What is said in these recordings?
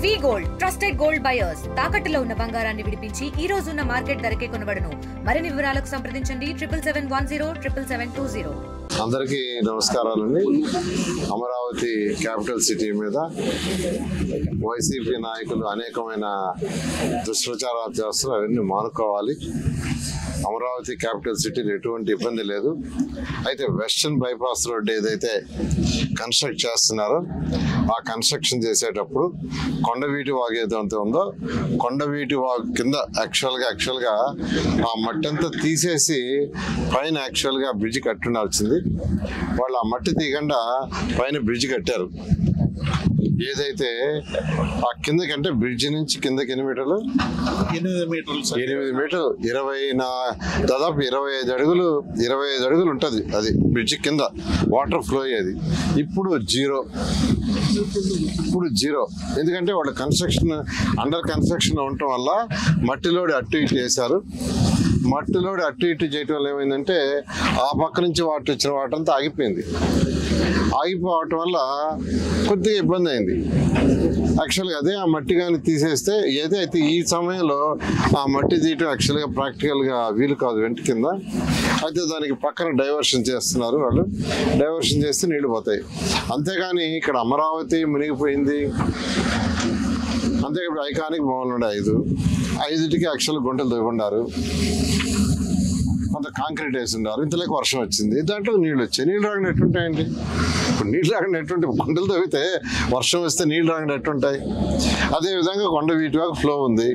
వి gold trusted gold buyers తాకట్టులో ఉన్న బంగారాన్ని విడిపించి ఈ రోజు ఉన్న మార్కెట్ ధరకే కొనబడును. మరిన్ని వివరాలకు సంప్రదించండి 77107720. అందరికీ నమస్కారాలండి. అమరావతి క్యాపిటల్ సిటీ మీద వైసీపీ నాయకులు అనేకమైన దుష్ప్రచారాలు చేస్తారు. అవన్నీ మానుకోవాలి. అమరావతి క్యాపిటల్ సిటీలో ఎటువంటి ఇబ్బంది లేదు. అయితే వెస్టర్న్ బైపాస్ రోడ్ ఏదైతే కన్స్ట్రక్ట్ చేస్తున్నారో ఆ కన్స్ట్రక్షన్ చేసేటప్పుడు కొండవీటి వాగు ఏదైతే ఉందో కొండవీటి వాగు కింద యాక్చువల్గా ఆ మట్టి అంతా తీసేసి పైన యాక్చువల్గా బ్రిడ్జ్ కట్టుండాల్సింది. వాళ్ళు ఆ మట్టి తీయకుండా పైన బ్రిడ్జ్ కట్టారు. ఏదైతే ఆ కిందకంటే బ్రిడ్జ్ నుంచి కిందకి 8 మీటర్లు 8 మీటర్లు దాదాపు 25 అడుగులు ఉంటుంది. అది బ్రిడ్జ్ కింద వాటర్ ఫ్లో అయ్యేది. ఇప్పుడు జీరో. ఎందుకంటే వాళ్ళు అండర్ కన్స్ట్రక్షన్ ఉండటం వల్ల మట్టిలోడి అటు ఇటు వేశారు. మట్టిలోడి అటు ఇటు చేయటం వల్ల ఏమైందంటే ఆ పక్క నుంచి వాటర్ ఇచ్చిన వాటర్ అంతా ఆగిపోవటం వల్ల కొద్దిగా ఇబ్బంది అయింది. యాక్చువల్గా అదే ఆ మట్టి కానీ తీసేస్తే ఏదైతే ఈ సమయంలో ఆ మట్టి తీయటం యాక్చువల్గా ప్రాక్టికల్గా వీలు కాదు వెంట కింద. అయితే దానికి పక్కన డైవర్షన్ చేస్తున్నారు. వాళ్ళు డైవర్షన్ చేస్తే నీళ్లు పోతాయి. అంతేగాని ఇక్కడ అమరావతి మునిగిపోయింది. అంతే ఇప్పుడు ఐకానిక్ భవన్లు ఉండే 5టికి యాక్చువల్గా గుంటలు తవ్వుకున్నారు. కొంత కాంక్రీట్ వేసి ఉన్నారు. ఇంతలోకి వర్షం వచ్చింది. దాంట్లో నీళ్ళు వచ్చాయి. నీళ్ళు రాకుండా ఎట్టుంటాయండి? ఇప్పుడు నీళ్ళు రాకుండా ఎట్టుంటాయి? గుంటలు తవ్వితే వర్షం వస్తే నీళ్ళు రాకుండా ఎట్టుంటాయి? అదేవిధంగా కొండవీటి వాగు ఫ్లో ఉంది.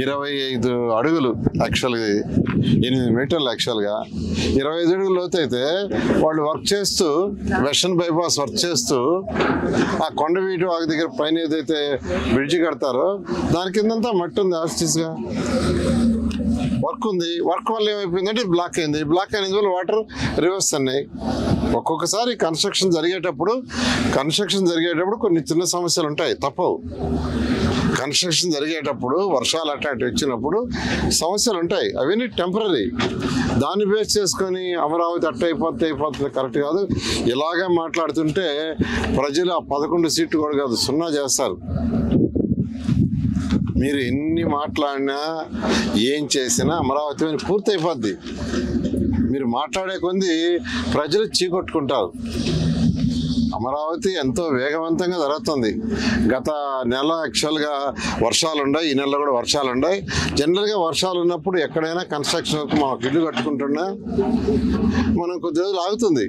25 అడుగులు యాక్చువల్గా 8 మీటర్లు యాక్చువల్గా 25 అడుగులు లోతు. అయితే వాళ్ళు వర్క్ చేస్తూ వెస్టర్న్ బైపాస్ వర్క్ చేస్తూ ఆ కొండవీటి వాగు దగ్గర పైన ఏదైతే బ్రిడ్జి కడతారో దాని కిందంతా మట్టి ఉంది. ఆర్టిస్ట్గా వర్క్ ఉంది. వర్క్ వల్ల ఏమైపోయిందంటే బ్లాక్ అయింది. బ్లాక్ అయిన వల్ల వాటర్ రివర్స్ అన్నాయి. ఒక్కొక్కసారి కన్స్ట్రక్షన్ జరిగేటప్పుడు కొన్ని చిన్న సమస్యలు ఉంటాయి, తప్పవు. కన్స్ట్రక్షన్ జరిగేటప్పుడు వర్షాలు అటు వచ్చినప్పుడు సమస్యలు ఉంటాయి. అవన్నీ టెంపరీ. దాన్ని బేస్ చేసుకొని అమరావతి అయిపోతుంది కరెక్ట్ కాదు. ఇలాగే మాట్లాడుతుంటే ప్రజలు ఆ 11 సీట్లు కూడా కాదు 0 చేస్తారు. మీరు ఎన్ని మాట్లాడినా ఏం చేసినా అమరావతి పూర్తి అయిపోద్ది. మీరు మాట్లాడే కొంది ప్రజలు చీకొట్టుకుంటారు. అమరావతి ఎంతో వేగవంతంగా జరుగుతుంది. గత నెల యాక్చువల్గా వర్షాలు ఉన్నాయి. ఈ నెలలో కూడా వర్షాలు ఉన్నాయి. జనరల్గా వర్షాలు ఉన్నప్పుడు ఎక్కడైనా కన్స్ట్రక్షన్ మనం ఇల్లు కట్టుకుంటున్నా మనం కొద్ది రోజులు ఆగుతుంది.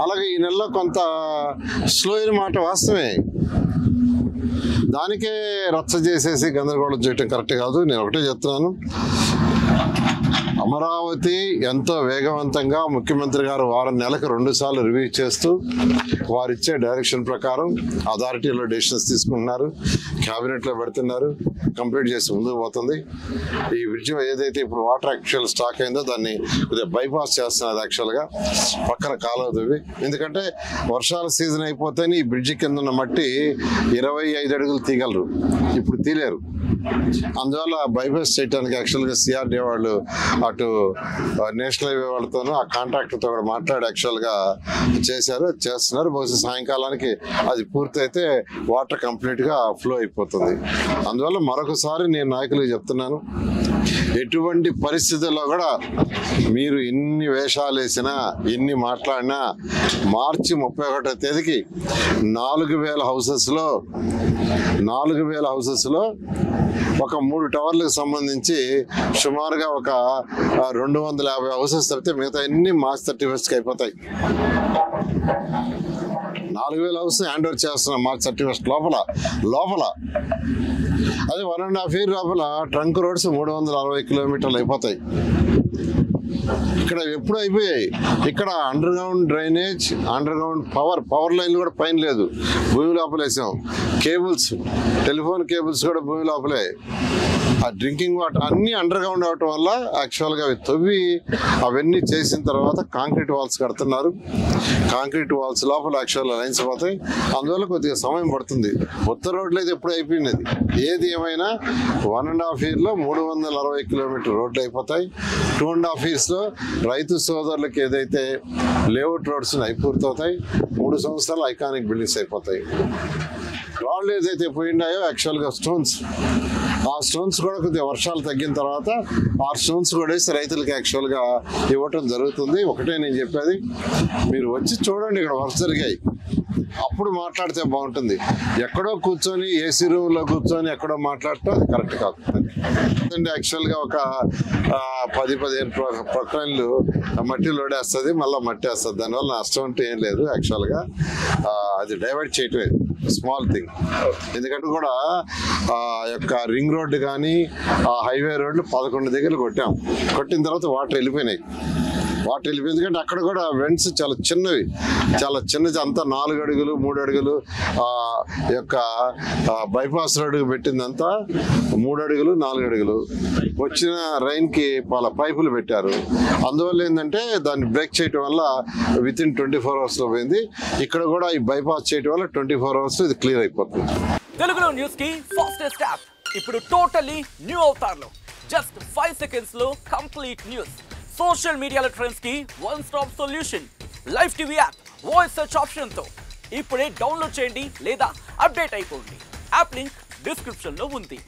అలాగే ఈ నెలలో కొంత స్లో అయిన మాట వాస్తవమే. దానికే రచ్చ చేసేసి గందరగోళం చేయటం కరెక్ట్ కాదు. నేను ఒకటే చెప్తున్నాను, అమరావతి ఎంతో వేగవంతంగా ముఖ్యమంత్రి గారు వారం నెలకు 2 సార్లు రివ్యూ చేస్తూ వారిచ్చే డైరెక్షన్ ప్రకారం అథారిటీలో డెసిషన్స్ తీసుకుంటున్నారు. క్యాబినెట్లో పెడుతున్నారు. కంప్లీట్ చేసి ముందుకు పోతుంది. ఈ బ్రిడ్జ్ ఏదైతే ఇప్పుడు వాటర్ యాక్చువల్ స్టాక్ అయిందో దాన్ని కొద్దిగా బైపాస్ చేస్తున్నారు. యాక్చువల్గా పక్కన కాలువ తవ్వి, ఎందుకంటే వర్షాల సీజన్ అయిపోతేనే ఈ బ్రిడ్జ్ కింద ఉన్న మట్టి 25 అడుగులు తీయగలరు. ఇప్పుడు తీలేరు. అందువల్ల బైపాస్ చేయడానికి యాక్చువల్గా సిఆర్డీ వాళ్ళు అటు నేషనల్ హైవే వాళ్ళతోనూ ఆ కాంట్రాక్టర్తో కూడా మాట్లాడి యాక్చువల్గా చేస్తున్నారు. బహుశా సాయంకాలానికి అది పూర్తయితే వాటర్ కంప్లీట్గా ఫ్లో అయిపోతుంది. అందువల్ల మరొకసారి నేను నాయకులకు చెప్తున్నాను, ఎటువంటి పరిస్థితుల్లో కూడా మీరు ఎన్ని వేషాలు వేసినా ఎన్ని మాట్లాడినా మార్చి 31వ తేదీకి 4000 హౌసెస్లో ఒక 3 టవర్లకు సంబంధించి సుమారుగా ఒక 250 హౌసెస్ తప్పితే మిగతా అన్ని మార్చ్ 31కి అయిపోతాయి. 4000 హౌస్ హ్యాండ్ ఓవర్ చేస్తున్నాం మార్చ్ 31 లోపల. అదే 1.5 year లోపల ట్రంక్ రోడ్స్ 360 కిలోమీటర్లు అయిపోతాయి. ఇక్కడ ఎప్పుడు అయిపోయాయి. ఇక్కడ under ground drainage, under ground power లైన్లు కూడా పైన లేదు, భూమి లోపలేసాం. కేబుల్స్, టెలిఫోన్ కేబుల్స్ కూడా భూమి లోపలే. ఆ డ్రింకింగ్ వాటర్ అన్నీ అండర్ గ్రౌండ్ అవటం వల్ల యాక్చువల్గా అవి తవ్వి అవన్నీ చేసిన తర్వాత కాంక్రీట్ వాల్స్ కడుతున్నారు. కాంక్రీట్ వాల్స్ లోపల యాక్చువల్గా లైన్స్ పోతాయి. అందువల్ల కొద్దిగా సమయం పడుతుంది. ఉత్తర రోడ్లు అయితే ఎప్పుడు అయిపోయినది. ఏది ఏమైనా 1.5 yearలో 360 కిలోమీటర్ రోడ్లు అయిపోతాయి. 2.5 yearsలో రైతు సోదరులకు ఏదైతే లేఅవుట్ రోడ్స్ అవి పూర్తవుతాయి. 3 సంవత్సరాలు ఐకానిక్ బిల్డింగ్స్ అయిపోతాయి. రాళ్ళు ఏదైతే పోయినాయో యాక్చువల్గా స్టోన్స్, ఆ స్టోన్స్ కూడా కొద్దిగా వర్షాలు తగ్గిన తర్వాత ఆ స్టోన్స్ కూడా వేసి రైతులకి యాక్చువల్గా ఇవ్వటం జరుగుతుంది. ఒకటే నేను చెప్పేది, మీరు వచ్చి చూడండి ఇక్కడ వర్క్ జరిగాయి, అప్పుడు మాట్లాడితే బాగుంటుంది. ఎక్కడో కూర్చొని ఏసీ రూమ్లో కూర్చొని ఎక్కడో మాట్లాడటం అది కరెక్ట్ కాదు. యాక్చువల్గా ఒక 10-15 ప్రొక్లైన్లు మట్టి లోడేస్తుంది, మళ్ళీ మట్టి వేస్తుంది, దానివల్ల నష్టం అంటే ఏం లేదు. యాక్చువల్గా అది డైవర్ట్ చేయటమే స్మాల్ థింగ్. ఎందుకంటే కూడా యొక్క రింగ్ రోడ్డు కానీ హైవే రోడ్లు 11 దగ్గర కొట్టిన తర్వాత వాటర్ వెళ్ళిపోయినాయి. ఎందుకంటే అక్కడ కూడా వెంట్స్ చాలా చిన్నవి, చాలా చిన్నది, అంతా 4 అడుగులు 3 అడుగులు. యొక్క బైపాస్ రోడ్డుకి పెట్టిందంతా 3 అడుగులు 4 అడుగులు. వచ్చిన రైన్కి పైపులు పెట్టారు. అందువల్ల ఏంటంటే దాన్ని బ్రేక్ చేయటం వల్ల వితిన్ 24 అవర్స్లో పోయింది. ఇక్కడ కూడా ఈ బైపాస్ చేయటం వల్ల 24 అవర్స్ ఇది క్లియర్ అయిపోతుంది. తెలుగులో న్యూస్ కి ఫాస్టెస్ట్ యాప్ ఇప్పుడు టోటలీ న్యూ అవతార్లో జస్ట్ 5 సెకండ్స్ లో కంప్లీట్ న్యూస్. సోషల్ మీడియాలో ట్రెండ్స్ కి one stop solution. Live TV app voice search option తో ఇప్పుడే డౌన్లోడ్ చేయండి లేదా అప్డేట్ అయిపోండి. యాప్ లింక్ డిస్క్రిప్షన్ లో ఉంది.